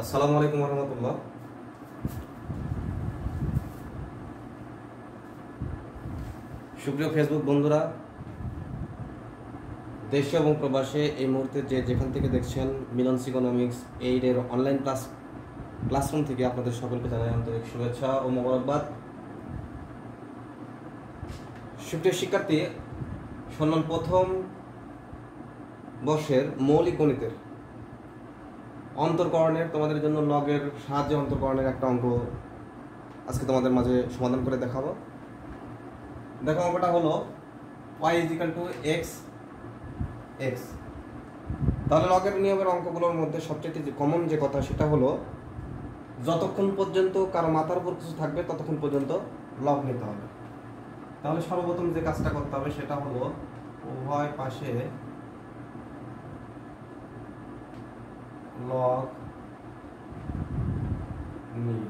আসসালামু আলাইকুম রহমতুল্লাহ। সুপ্রিয় ফেসবুক বন্ধুরা, দেশে এবং প্রবাসে এই মুহূর্তে যেখান থেকে দেখছেন মিলন ইকোনমিক্স এইডের অনলাইন ক্লাসরুম থেকে আপনাদের সকলকে জানাই আন্তরিক শুভেচ্ছা ও মোবারকবাদ। সুপ্রিয় শিক্ষার্থী, শুনুন, প্রথম বর্ষের মৌলিক গণিতের অন্তর্করণের তোমাদের জন্য লগের সাহায্যে অন্তর্করণের একটা অঙ্ক আজকে তোমাদের মাঝে সমাধান করে দেখাবো। দেখো, অঙ্কটা হলো y = x। তাহলে লগের নিয়মের অঙ্কগুলোর মধ্যে সবচেয়ে কমন যে কথা সেটা হলো যতক্ষণ পর্যন্ত কারো মাথার উপর কিছু থাকবে ততক্ষণ পর্যন্ত লগ নিতে হবে। তাহলে সর্বপ্রথম যে কাজটা করতে হবে সেটা হলো উভয় পাশে লগ নিয়ে,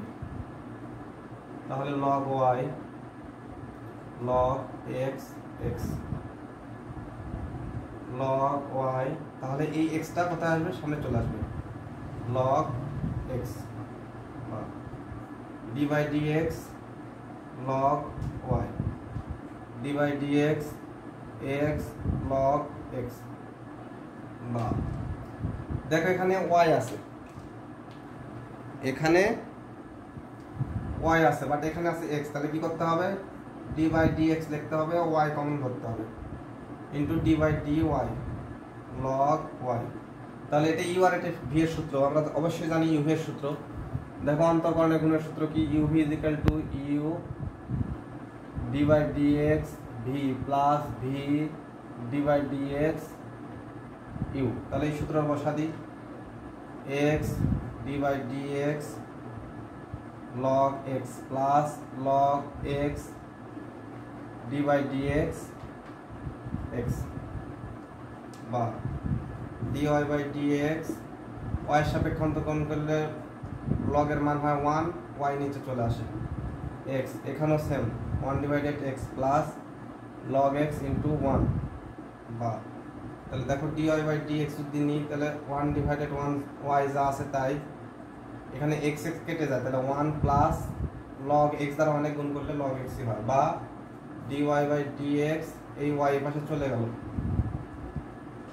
তাহলে log y log x x log y, তাহলে এই xটা কোথায় আসবে? সামনে চলে আসবে। log x d by dx log y d by dx x log x। বা দেখো, এখানে y আছে, এখানে y আছে, বাট এখানে আছে x। তাহলে কি করতে হবে? d by dx লিখতে হবে, y কমন ধরতে হবে, into d by dy log y। তাহলে এটা u আর এটা v এর সূত্র, আমরা অবশ্যই জানি u v এর সূত্র। দেখো, অন্তর্করণের গুণের সূত্র কি? u v = u d by dx v plus v d by dx u। তাহলে এই সূত্র বসা দিই, x d by dx log x plus log x d by dx x বা dy by dx y এর সাপেক্ষে অন্তর্করণ করলে log এর মান হয় 1, y নিচে চলে আসে, x এখানেও same 1/x plus log x into 1। বা তাহলে দেখো, dy by dx যদি নিই তাহলে 1/1 y যা আছে তাই, এখানে x x কেটে যায়, তাহলে 1 প্লাস log x দ্বারা অনেক গুণ করলে log x হয়। বা dy by dx এই y এর পাশে চলে গেল,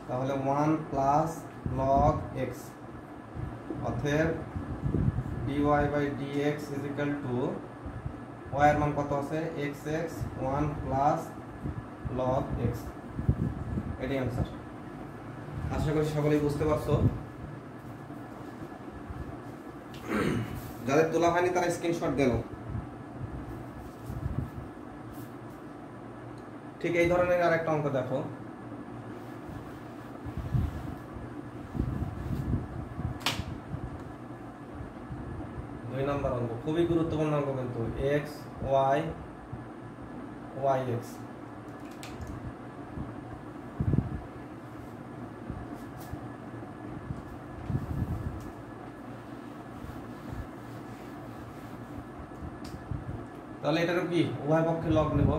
তাহলে 1 প্লাস log x। অতএব dy by dx = y এর মান কত আছে? x x 1 plus log x। এটাই आंसर। আশা করি সকলেই বুঝতে পারছো। যাদের তোলা হয়নি তারা স্ক্রিনশট দেন। ঠিক এই ধরনের আরেকটা অঙ্ক দেখো, দুই নম্বর অঙ্ক, খুবই গুরুত্বপূর্ণ অঙ্ক কিন্তু, x y y x। তাহলে এটারও কি উভয় পক্ষে লগ নেব,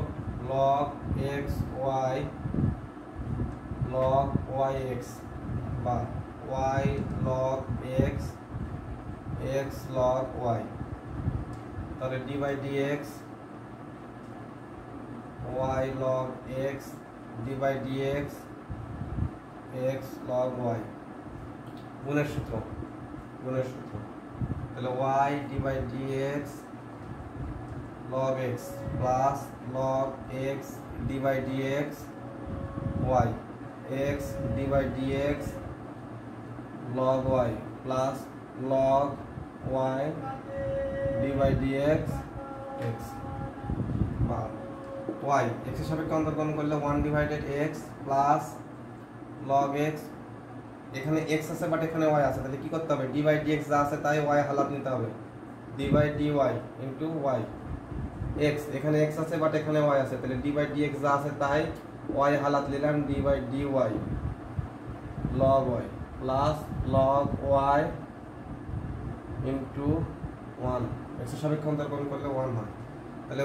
log x y log y x বা y log x x log y। তাহলে d by dx y log x d by dx x log y। গুণের সূত্র, তাহলে y d by dx log x plus log x d by dx y x d by dx log y plus log y d by dx x বা y x এর সাপেক্ষে অন্তর্করণ করলে 1/x plus log x। এখানে x আছে but এখানে y আছে, তাহলে কি করতে হবে? d by dx যা আছে তাই y হালাত নিতে হবে, d by dy into y। x এখানে x আছে বাট এখানে y আছে, তাহলে d by dx যা আছে তাই y হালাত নিলাম, d by dy log y plus log y into 1। x এর সাপেক্ষে অন্তর্করণ করলে 1 হয়, তাহলে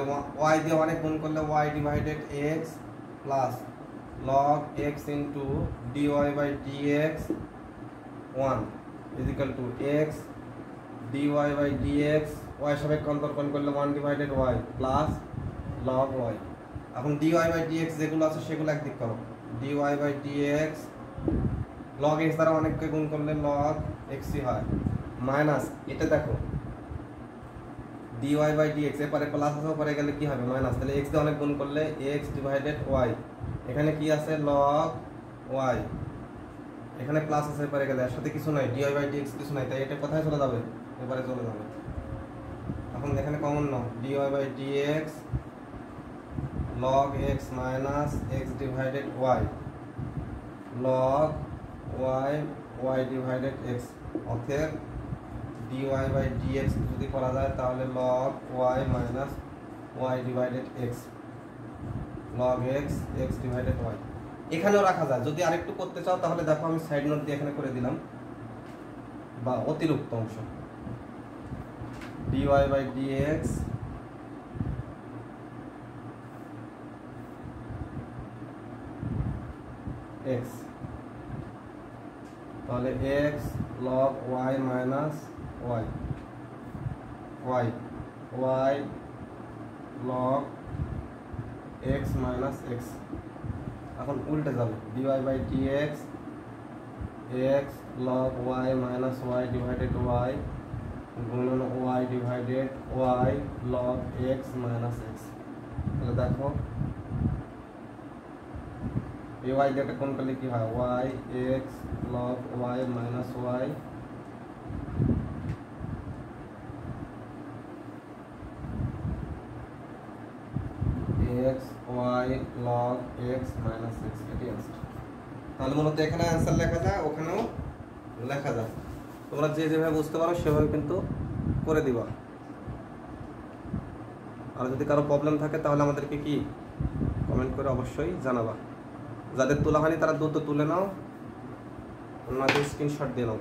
y দিয়ে অনেক গুণ করলে y/x plus log x into dy by dx 1 = x dy by dx y সাপেক্ষে অন্তর্কলন করলে 1/y প্লাস log y। এখন dy বাই dx যেগুলো আছে সেগুলো একদিক করো, dy by dx log x দ্বারা অনেককে গুণ করলে log x হয়, মাইনাস এটা দেখো dy বাই dx এপারে প্লাস আছে ওপারে গেলে কি হবে মাইনাস, তাহলে x দিয়ে অনেক গুণ করলে x ডিভাইডেড y, এখানে কি আছে log y, এখানে প্লাস আছে এপারে গেলে এর সাথে কিছু নাই, dy বাই dx কিছু নাই, তাই এটা কোথায় চলে যাবে এপারে চলে যাবে। এখন এখানে কমন নাও dy by dx log x minus x divided y log y y divided x, অতএব dy বাই dx যদি করা যায় তাহলে log y minus y divided x log x x divided y। এখানেও রাখা যায়, যদি আরেকটু করতে চাও তাহলে দেখো আমি সাইড নোট দিয়ে এখানে করে দিলাম, বা অতিরিক্ত অংশ dy বাই dx x, তাহলে x log y minus y y y log x minus x। এখন উল্টে যাবে dy by dx x log y minus y divided y গুণন y divided y log x minus x। তাহলে দেখো এই y দিয়ে কোন করলে কি হয় y x log y minus y x y log x minus x, এটি आंसर। তাহলে মূলত এখানে आंसर লেখা যায় ওখানেও লেখা যায়, তোমরা যে যেভাবে বুঝতে পারো সেভাবে কিন্তু করে দিবা। আর যদি কারো প্রবলেম থাকে তাহলে আমাদেরকে কি কমেন্ট করে অবশ্যই জানাবা। যাদের তোলা হয়নি তারা দ্রুত তুলে নাও, অন্যদের স্ক্রিনশট দিয়ে নাও।